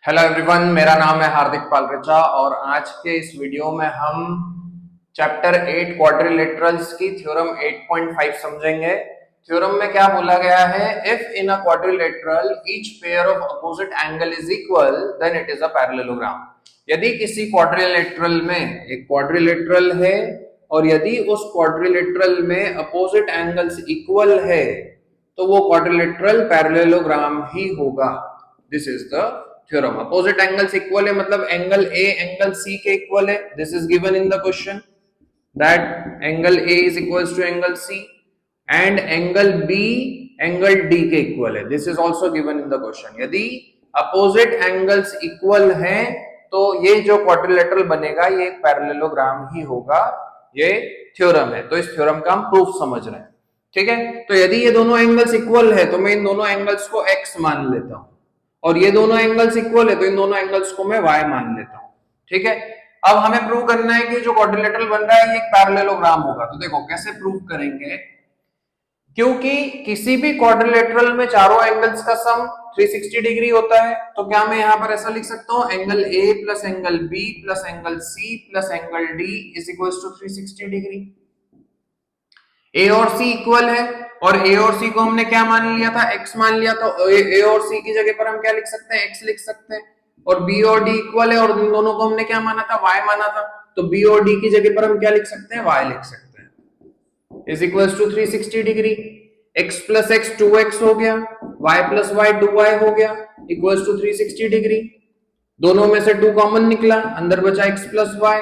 Hello everyone, मेरा नाम है हार्दिक पालरेचा और आज के इस वीडियो में हम चैप्टर 8 क्वाड्रिलेटरल्स की थ्योरम 8.5 समझेंगे। थ्योरम में क्या बोला गया है? If in a quadrilateral each pair of opposite angle is equal then it is a parallelogram. यदि किसी क्वाड्रिलेटरल में एक क्वाड्रिलेटरल है और यदि उस क्वाड्रिलेटरल में अपोजिट एंगल्स इक्वल है तो वो क्वाड्रिलेटरल पैरेललोग्राम ही होगा। This is the theorem. Opposite angles equal है मतलब एंगल ए एंगल सी के इक्वल है। This is given in the question that angle A is equals to angle C and angle B angle D के equal है। This is also given in the question. यदि opposite angles equal हैं तो ये जो quadrilateral बनेगा ये एक पैरेललोग्राम ही होगा। ये थ्योरम है, तो इस थ्योरम का हम प्रूफ समझ रहे हैं। ठीक है, तो यदि ये दोनों एंगल्स इक्वल है तो मैं इन दोनों एंगल्स को x मान लेता हूं और ये दोनों एंगल्स इक्वल है तो इन दोनों एंगल्स को मैं y मान लेता हूं। ठीक है, अब हमें प्रूव करना है कि जो क्वाड्रिलेटरल बन रहा है ये एक पैरेललोग्राम होगा। तो देखो कैसे प्रूव करेंगे, क्योंकि किसी भी क्वाड्रिलेटरल में चारों एंगल्स का सम 360 डिग्री होता है। तो क्या मैं यहां पर ऐसा लिख सकता हूं, angle A plus angle B plus angle C plus angle D is equals to 360 degree. A और C इक्वल है और A और C को हमने क्या मान लिया था, x मान लिया। तो A और C की जगह पर हम क्या लिख सकते हैं, x लिख सकते हैं। और B और D इक्वल है और इन दोनों को हमने क्या माना था, y माना था। तो B और D की जगह पर हम क्या लिख सकते हैं, y लिख सकते हैं। Is equals to 360 degree. x plus X 2x हो गया, y प्लस वाई 2y हो गया, इक्वल्स टू 360 डिग्री। दोनों में से 2 कॉमन निकला, अंदर बचा x plus Y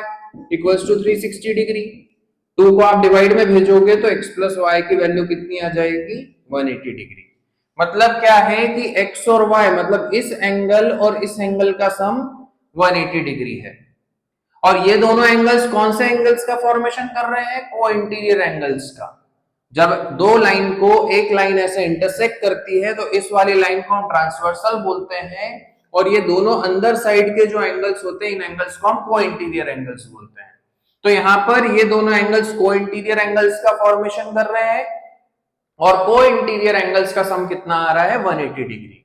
equals to 360 degree. 2 को आप डिवाइड में भेजोगे तो x प्लस वाई की वैल्यू कितनी आ जाएगी, 180 डिग्री। मतलब क्या है कि x और y मतलब इस एंगल और इस एंगल का सम 180 डिग्री है। और ये दोनों एंगल्स कौन से एंगल्स का फॉर्मेशन कर रहे हैं, को इंटीरियर एंगल्स का। जब दो लाइन को एक लाइन ऐसे इंटरसेक्ट करती है तो इस वाली लाइन को हम ट्रांसवर्सल बोलते हैं और ये दोनों अंदर साइड के जो एंगल्स होते हैं इन एंगल्स को हम को इंटीरियर एंगल्स बोलते हैं। तो यहां पर ये दोनों एंगल्स को इंटीरियर एंगल्स का फॉर्मेशन कर रहे हैं और को इंटीरियर एंगल्स का सम कितना आ रहा है, 180 डिग्री।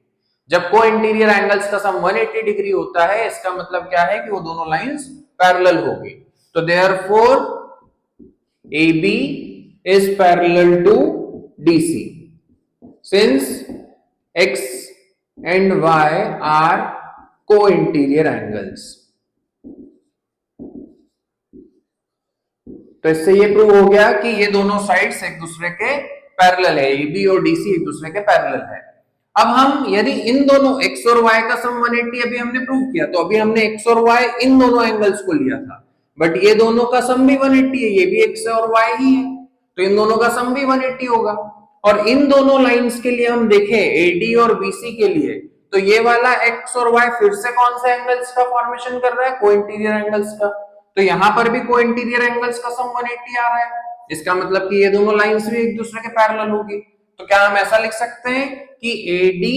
जब को इंटीरियर एंगल्स का सम 180 डिग्री होता है इसका मतलब क्या है कि वो दोनों लाइंस पैरेलल होगी। तो therefore AB is parallel to DC since X and Y are co-interior angles। तो इससे ये प्रूव हो गया कि ये दोनों साइड्स एक दूसरे के पैरेलल है, AB और DC एक दूसरे के पैरेलल है। अब हम यदि इन दोनों x और y का सम 180 अभी हमने प्रूव किया, तो अभी हमने x और y इन दोनों एंगल्स को लिया था, बट ये दोनों का सम भी 180 है, ये भी x और y ही है, तो इन दोनों का सम भी 180 होगा। और इन दोनों लाइंस के लिए हम देखें AD और BC के लिए, तो ये वाला x और y फिर से कौन से एंगल्स का फॉर्मेशन कर रहा है, को इंटीरियर एंगल्स का। तो यहां पर भी को इंटीरियर एंगल्स का सम 180 आ रहा है, इसका मतलब कि ये दोनों लाइंस भी एक दूसरे के पैरेलल होगी। तो क्या हम ऐसा लिख सकते हैं कि AD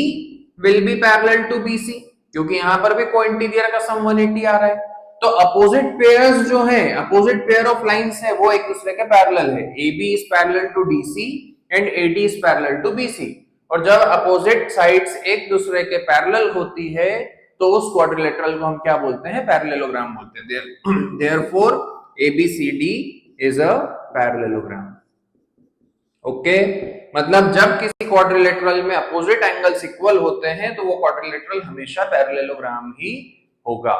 will be parallel to BC, क्योंकि यहां पर भी को इंटीरियर का सम 180 आ रहा है। तो अपोजिट पेयर्स जो है, अपोजिट पेयर ऑफ लाइंस है वो एक दूसरे के पैरेलल है। AB is parallel to DC and AD is parallel to BC। और जब अपोजिट साइड्स एक दूसरे के पैरेलल होती है तो उस क्वाड्रिलेटरल को हम क्या बोलते हैं, पैरेललोग्राम बोलते हैं। Therefore ABCD is a parallelogram. Okay, मतलब जब किसी क्वाड्रिलेटरल में अपोजिट एंगल्स इक्वल होते हैं तो वो क्वाड्रिलेटरल हमेशा पैरेललोग्राम ही होगा।